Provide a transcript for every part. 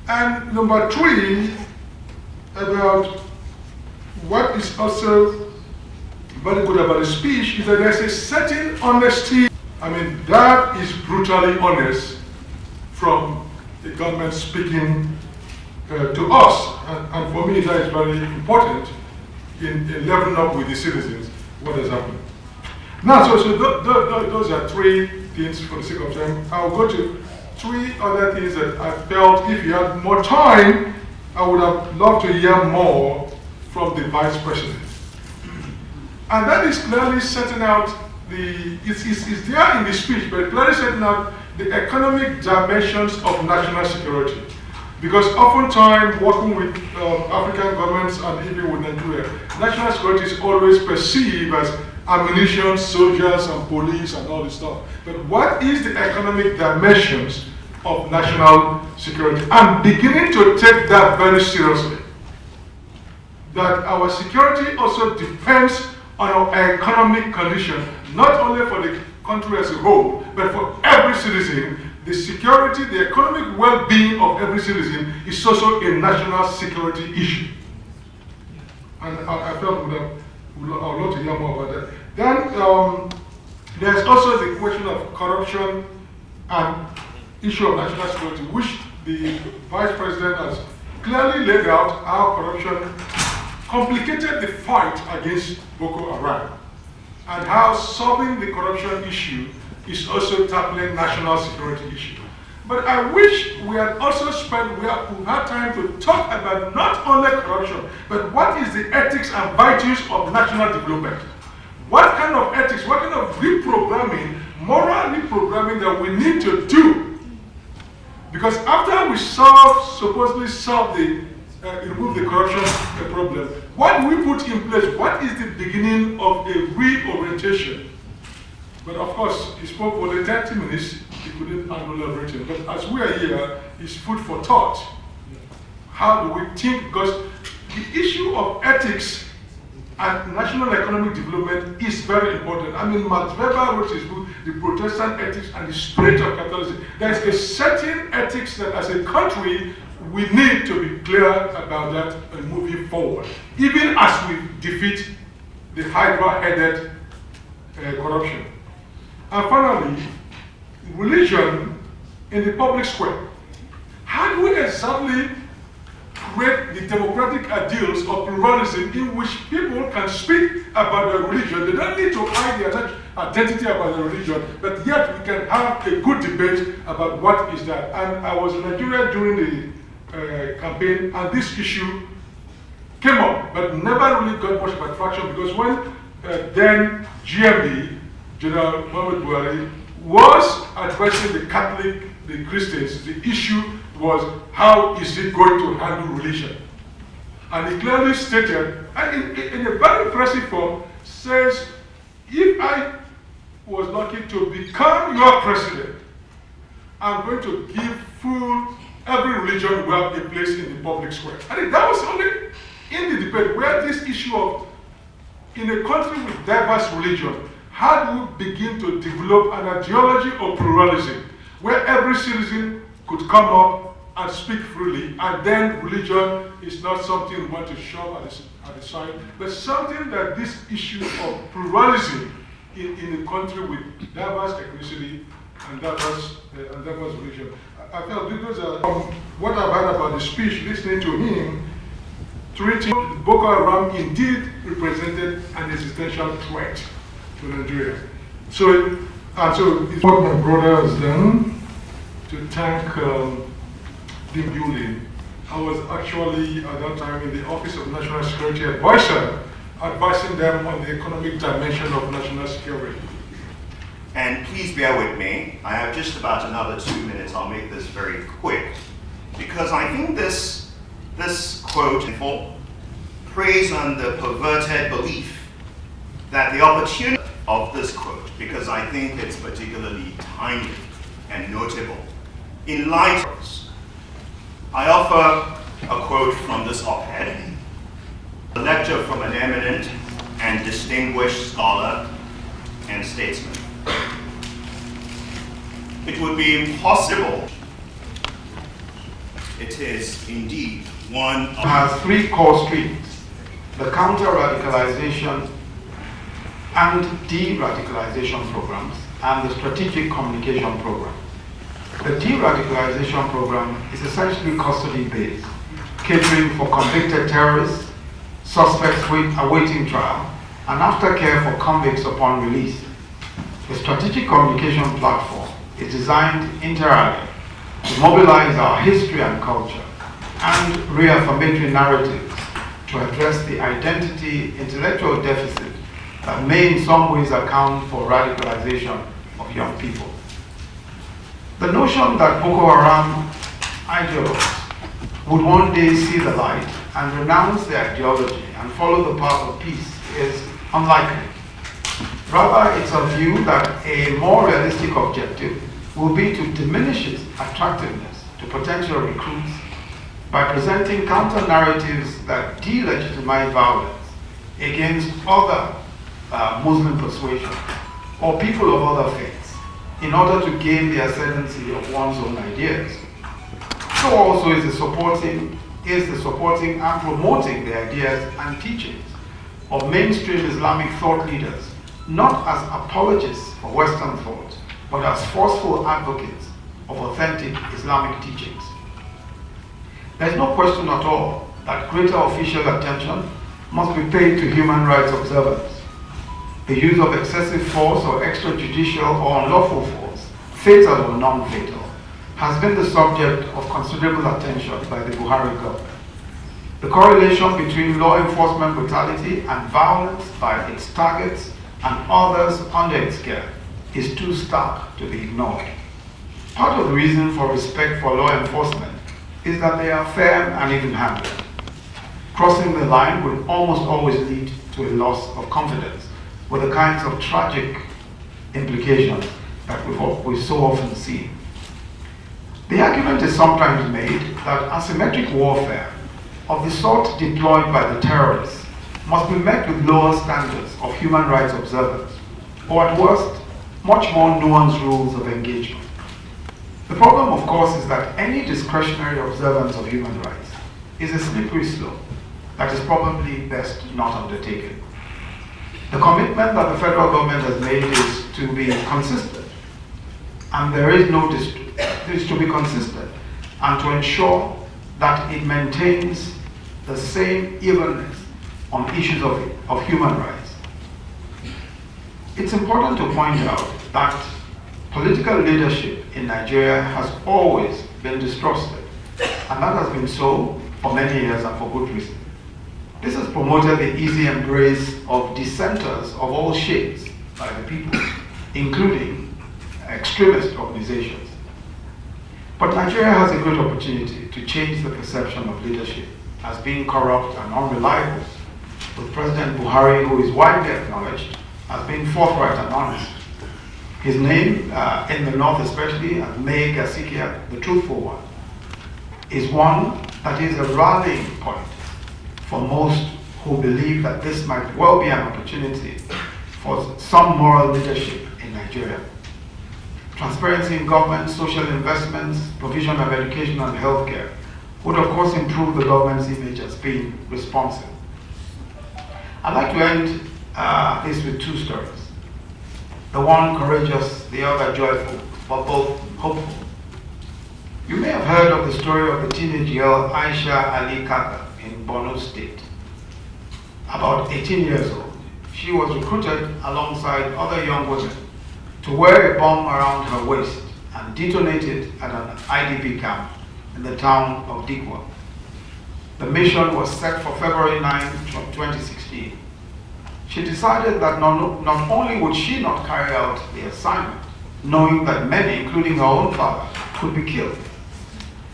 And number three, about what is also very good about the speech is that there's a certain honesty. I mean, that is brutally honest from the government speaking to us. And for me, that is very important in leveling up with the citizens what has happened. Now, so those are three things for the sake of time. I'll go to three other things that I felt if you had more time, I would have loved to hear more from the Vice President. And that is clearly setting out it's there in the speech, but clearly setting out the economic dimensions of national security. Because oftentimes, working with African governments and even with Nigeria, national security is always perceived as ammunition, soldiers, and police, and all this stuff. But what is the economic dimensions of national security? I'm beginning to take that very seriously. That our security also depends on our economic condition, not only for the country as a whole, but for every citizen. The security, the economic well-being of every citizen is also a national security issue. And I felt I would love to hear more about that. Then there's also the question of corruption and issue of national security, which the Vice President has clearly laid out how corruption complicated the fight against Boko Haram, and how solving the corruption issue is also tackling national security issue. But I wish we had also we had time to talk about not only corruption, but what is the ethics and virtues of national development. What kind of ethics, what kind of reprogramming, moral reprogramming that we need to do? Because after we supposedly remove the corruption problem, what do we put in place? What is the beginning of a reorientation? But of course, he spoke for only 30 minutes, he couldn't handle everything. But as we are here, it's food for thought. How do we think? Because the issue of ethics and national economic development is very important. I mean, Max Weber wrote his book, The Protestant Ethics and the Spirit of Capitalism. There is a certain ethics that as a country, we need to be clear about that and moving forward, even as we defeat the Hydra-headed corruption. And finally, religion in the public square. How do we exactly create the democratic ideals of pluralism in which people can speak about their religion? They don't need to hide their identity about their religion, but yet we can have a good debate about what is that. And I was in Nigeria during the campaign, and this issue came up, but never really got much of attraction, because when then GMB, General Muhammad Buhari, was addressing the Catholic, the Christians, the issue was how is he going to handle religion? And he clearly stated, and in a very impressive form, says, if I was lucky to become your president, I'm going to give every religion will have a place in the public square. I think that was only in the debate where this issue of, in a country with diverse religion, how do we begin to develop an ideology of pluralism where every citizen could come up and speak freely, and then religion is not something we want to shove at the side, but something that this issue of pluralism in a country with diverse ethnicity and diverse religion. I felt those are what I've heard about the speech, listening to him, treating Boko Haram indeed represented an existential threat to Nigeria. So it's what my brother has done to thank the building. I was actually at that time in the Office of National Security Advisor, advising them on the economic dimension of national security. And please bear with me. I have just about another 2 minutes. I'll make this very quick, because I think this quote preys on the perverted belief that the opportunity of this quote, because I think it's particularly timely and notable, in light of this, I offer a quote from this op-ed, a lecture from an eminent and distinguished scholar and statesman. It would be impossible it is indeed one of... has three core streams: the counter-radicalization and de-radicalization programs and the strategic communication program. The de-radicalization program is essentially custody-based, catering for convicted terrorists, suspects awaiting trial, and aftercare for convicts upon release. The strategic communication platform is designed entirely to mobilize our history and culture and reaffirmatory narratives to address the identity intellectual deficit that may in some ways account for radicalization of young people. The notion that Boko Haram ideologues would one day see the light and renounce their ideology and follow the path of peace is unlikely. Rather, it's a view that a more realistic objective will be to diminish its attractiveness to potential recruits by presenting counter-narratives that delegitimize violence against other Muslim persuasions or people of other faiths in order to gain the ascendancy of one's own ideas. So also is the supporting and promoting the ideas and teachings of mainstream Islamic thought leaders, not as apologists for Western thought, but as forceful advocates of authentic Islamic teachings. There is no question at all that greater official attention must be paid to human rights observance. The use of excessive force or extrajudicial or unlawful force, fatal or non-fatal, has been the subject of considerable attention by the Buhari government. The correlation between law enforcement brutality and violence by its targets and others under its care is too stark to be ignored. Part of the reason for respect for law enforcement is that they are fair and even-handed. Crossing the line will almost always lead to a loss of confidence, with the kinds of tragic implications that we've so often seen. The argument is sometimes made that asymmetric warfare of the sort deployed by the terrorists must be met with lower standards of human rights observance, or at worst, much more nuanced rules of engagement. The problem, of course, is that any discretionary observance of human rights is a slippery slope that is probably best not undertaken. The commitment that the federal government has made is to be consistent, and there is no is to be consistent and to ensure that it maintains the same evenness on issues of human rights. It's important to point out that political leadership in Nigeria has always been distrusted, and that has been so for many years and for good reason. This has promoted the easy embrace of dissenters of all shades by the people, including extremist organizations. But Nigeria has a great opportunity to change the perception of leadership as being corrupt and unreliable, with President Buhari, who is widely acknowledged as being forthright and honest. His name, in the north especially, as May Gasikia, the truthful one, is one that is a rallying point for most who believe that this might well be an opportunity for some moral leadership in Nigeria. Transparency in government, social investments, provision of education and healthcare would of course improve the government's image as being responsive. I'd like to end this with two stories. The one courageous, the other joyful, but both hopeful. You may have heard of the story of the teenage girl Aisha Ali Kaka in Borno State. About 18 years old, she was recruited alongside other young women to wear a bomb around her waist and detonate it at an IDP camp in the town of Dikwa. The mission was set for February 9, 2016. She decided that not only would she not carry out the assignment, knowing that many, including her own father, could be killed,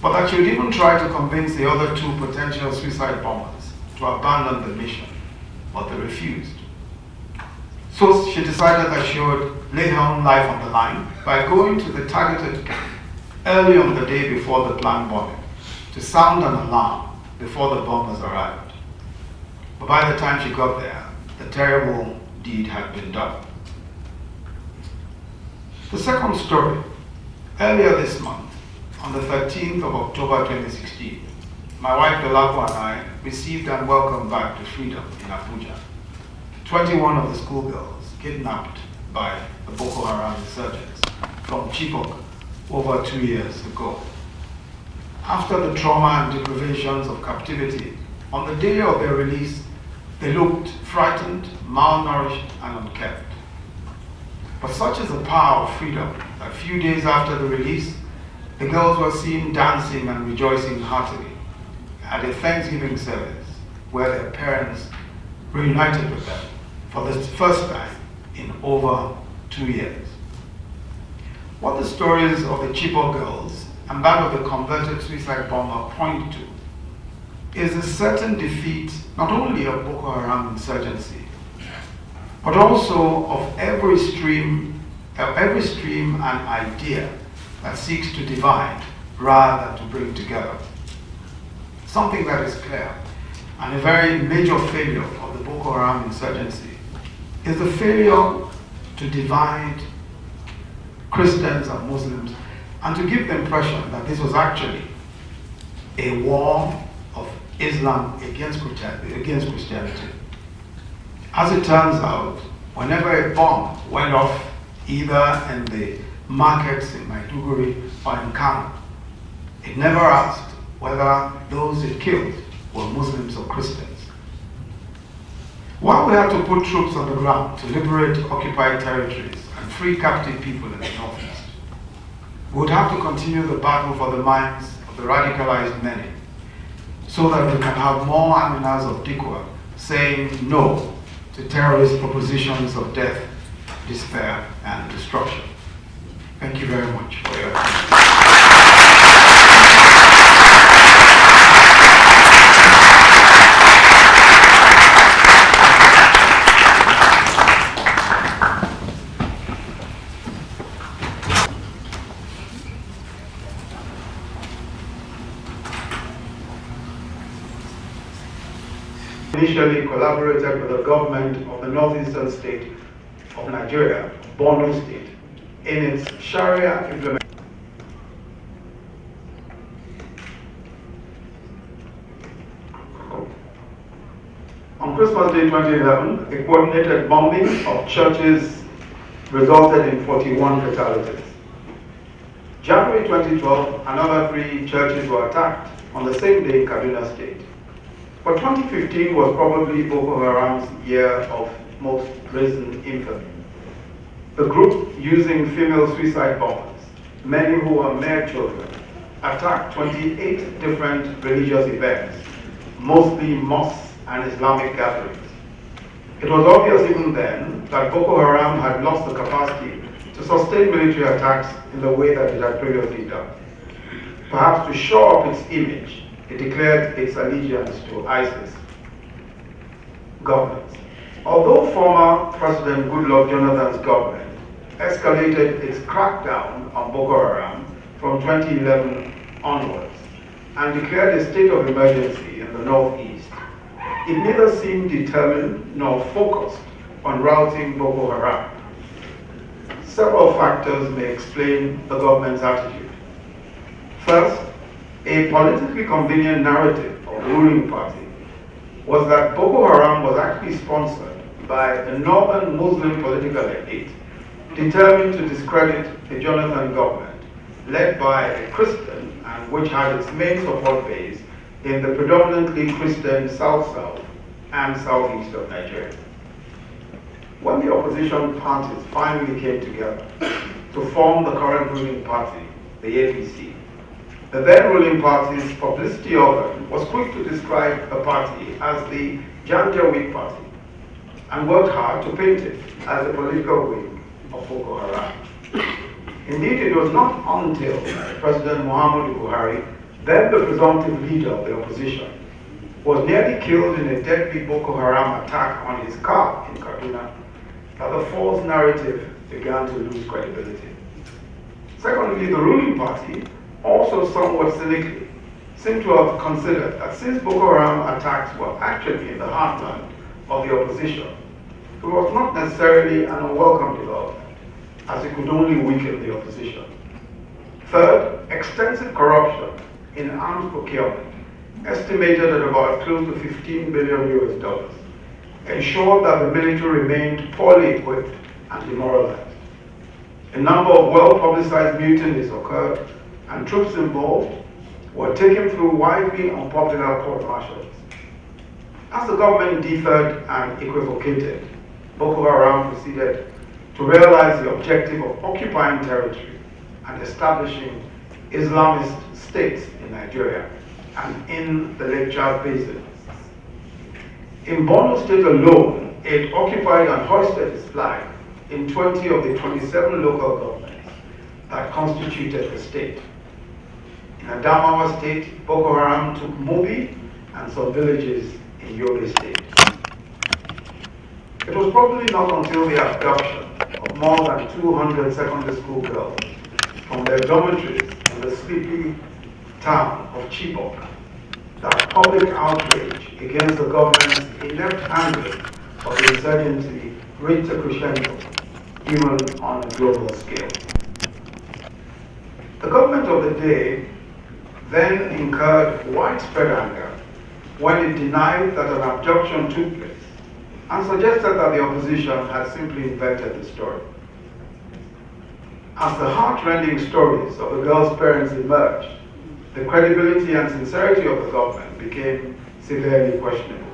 but that she would even try to convince the other two potential suicide bombers to abandon the mission, but they refused. So she decided that she would lay her own life on the line by going to the targeted camp early on the day before the planned bombing to sound an alarm before the bombers arrived. But by the time she got there, the terrible deed had been done. The second story, earlier this month, on the 13th of October 2016, my wife Dolapo and I received and welcomed back to freedom in Abuja 21 of the schoolgirls kidnapped by the Boko Haram insurgents from Chibok over 2 years ago. After the trauma and deprivations of captivity, on the day of their release, they looked frightened, malnourished, and unkempt. But such is the power of freedom that a few days after the release, the girls were seen dancing and rejoicing heartily at a Thanksgiving service where their parents reunited with them for the first time in over 2 years. What the stories of the Chibok girls and that of the converted suicide bomber point to is a certain defeat not only of Boko Haram insurgency, but also of every stream and idea that seeks to divide rather than to bring together. Something that is clear, and a very major failure of the Boko Haram insurgency, is the failure to divide Christians and Muslims and to give the impression that this was actually a war of Islam against Christianity. As it turns out, whenever a bomb went off either in the markets in Maiduguri or in Kano, it never asked whether those it killed were Muslims or Christians. While we had to put troops on the ground to liberate occupied territories and free captive people in the northeast, we would have to continue the battle for the minds of the radicalized many, so that we can have more Aminas of Dikwa saying no to terrorist propositions of death, despair, and destruction. Thank you very much for your attention. Initially collaborated with the government of the northeastern state of Nigeria, Borno State, in its Sharia implementation. On Christmas Day 2011, a coordinated bombing of churches resulted in 41 fatalities. January 2012, another 3 churches were attacked on the same day in Kaduna State. But 2015 was probably Boko Haram's year of most brazen infamy. The group, using female suicide bombers, many who were mere children, attacked 28 different religious events, mostly mosques and Islamic gatherings. It was obvious even then that Boko Haram had lost the capacity to sustain military attacks in the way that it had previously done. Perhaps to shore up its image, it declared its allegiance to ISIS government. Although former President Goodluck Jonathan's government escalated its crackdown on Boko Haram from 2011 onwards and declared a state of emergency in the northeast, it neither seemed determined nor focused on routing Boko Haram. Several factors may explain the government's attitude. First, a politically convenient narrative of the ruling party was that Boko Haram was actually sponsored by the northern Muslim political elite determined to discredit the Jonathan government, led by a Christian and which had its main support base in the predominantly Christian South-South and Southeast of Nigeria. When the opposition parties finally came together to form the current ruling party, the APC, the then ruling party's publicity organ was quick to describe the party as the Janjaweed Party and worked hard to paint it as a political wing of Boko Haram. Indeed, it was not until President Muhammadu Buhari, then the presumptive leader of the opposition, was nearly killed in a deadly Boko Haram attack on his car in Kaduna that the false narrative began to lose credibility. Secondly, the ruling party, also somewhat cynically, seemed to have considered that since Boko Haram attacks were actually in the heartland of the opposition, it was not necessarily an unwelcome development, as it could only weaken the opposition. Third, extensive corruption in arms procurement, estimated at about close to $15 billion US, ensured that the military remained poorly equipped and demoralized. A number of well-publicized mutinies occurred, and troops involved were taken through widely unpopular court-martials. As the government deferred and equivocated, Boko Haram proceeded to realize the objective of occupying territory and establishing Islamist states in Nigeria and in the Lake Chad Basin. In Borno State alone, it occupied and hoisted its flag in 20 of the 27 local governments that constituted the state. In Adamawa State, Boko Haram took Mubi and some villages in Yobe State. It was probably not until the abduction of more than 200 secondary school girls from their dormitories in the sleepy town of Chibok that public outrage against the government's inept handling of the insurgency reached a crescendo, even on a global scale. The government of the day then incurred widespread anger when it denied that an abduction took place and suggested that the opposition had simply invented the story. As the heart-rending stories of the girls' parents emerged, the credibility and sincerity of the government became severely questionable.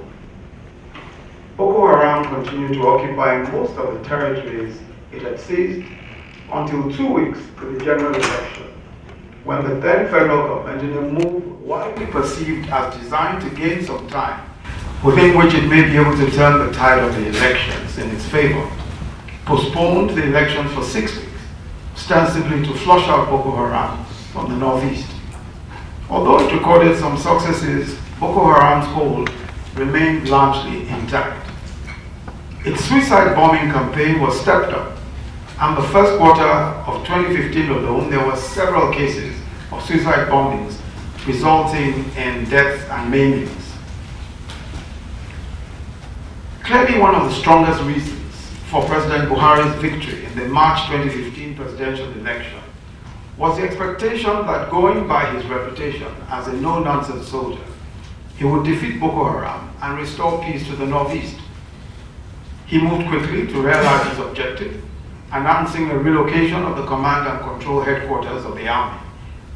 Boko Haram continued to occupy most of the territories it had seized until 2 weeks to the general election, when the then federal government, in a move widely perceived as designed to gain some time, within which it may be able to turn the tide of the elections in its favor, postponed the elections for 6 weeks, ostensibly to flush out Boko Haram from the northeast. Although it recorded some successes, Boko Haram's hold remained largely intact. Its suicide bombing campaign was stepped up, and the first quarter of 2015 alone, there were several cases of suicide bombings resulting in deaths and maimings. Clearly, one of the strongest reasons for President Buhari's victory in the March 2015 presidential election was the expectation that, going by his reputation as a no-nonsense soldier, he would defeat Boko Haram and restore peace to the northeast. He moved quickly to realize his objective, announcing a relocation of the command and control headquarters of the army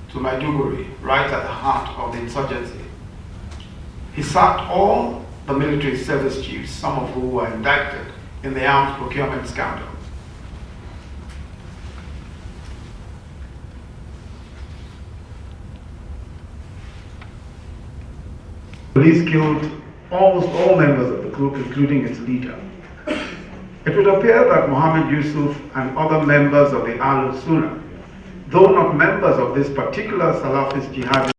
to Maiduguri, right at the heart of the insurgency. He sacked all the military service chiefs, some of whom were indicted in the arms procurement scandal. Police killed almost all members of the group, including its leader. It would appear that Mohammed Yusuf and other members of the Al Sunnah, though not members of this particular Salafist jihad